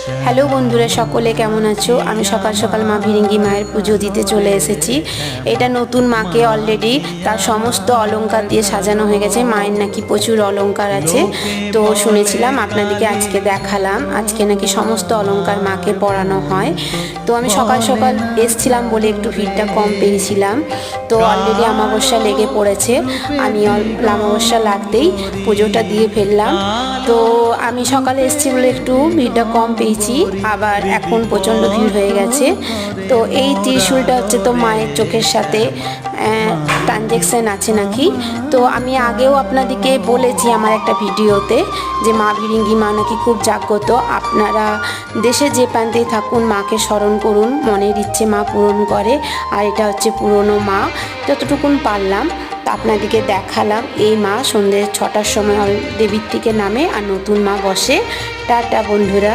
Hello বন্ধুরা, সকলে কেমন আছো? আমি সকাল সকাল মা ভিরিঙ্গি মায়ের পুজো দিতে চলে এসেছি। এটা নতুন মাকে অলরেডি তার সমস্ত অলংকার দিয়ে সাজানো হয়ে গেছে। মায়ের নাকি প্রচুর অলংকার আছে, তো শুনেছিলাম, আপনাদেরকে আজকে দেখালাম। আজকে নাকি সমস্ত অলংকার মাকে পরানো হয়। তো আমি সকাল সকাল এসছিলাম বলে একটু ভিড়টা কম পেয়েছিলাম। তো অলরেডি অমাবস্যা লেগে পড়েছে। আমি অমাবস্যা লাগতেই পুজোটা দিয়ে ফেললাম। তো আমি সকালে এসেছি বলে একটু ভিড়টা কম পেয়েছি, আবার এখন প্রচণ্ড ভিড় হয়ে গেছে। তো এই ত্রিশূলটা হচ্ছে তো মায়ের চোখের সাথে ট্রানজ্যাকশান আছে নাকি। তো আমি আগেও আপনাদেরকে বলেছি আমার একটা ভিডিওতে যে মা ভিরিঙ্গি মা নাকি খুব জাগ্রত। আপনারা দেশে যে প্রান্তেই থাকুন মাকে স্মরণ করুন, মনের ইচ্ছে মা পূরণ করে। আর এটা হচ্ছে পুরনো মা, যতটুকুন পারলাম তা আপনাদেরকে দেখালাম। এই মা সন্ধ্যে 6টার সময় দেবীর থেকে নামে আর নতুন মা বসে। টাটা বন্ধুরা।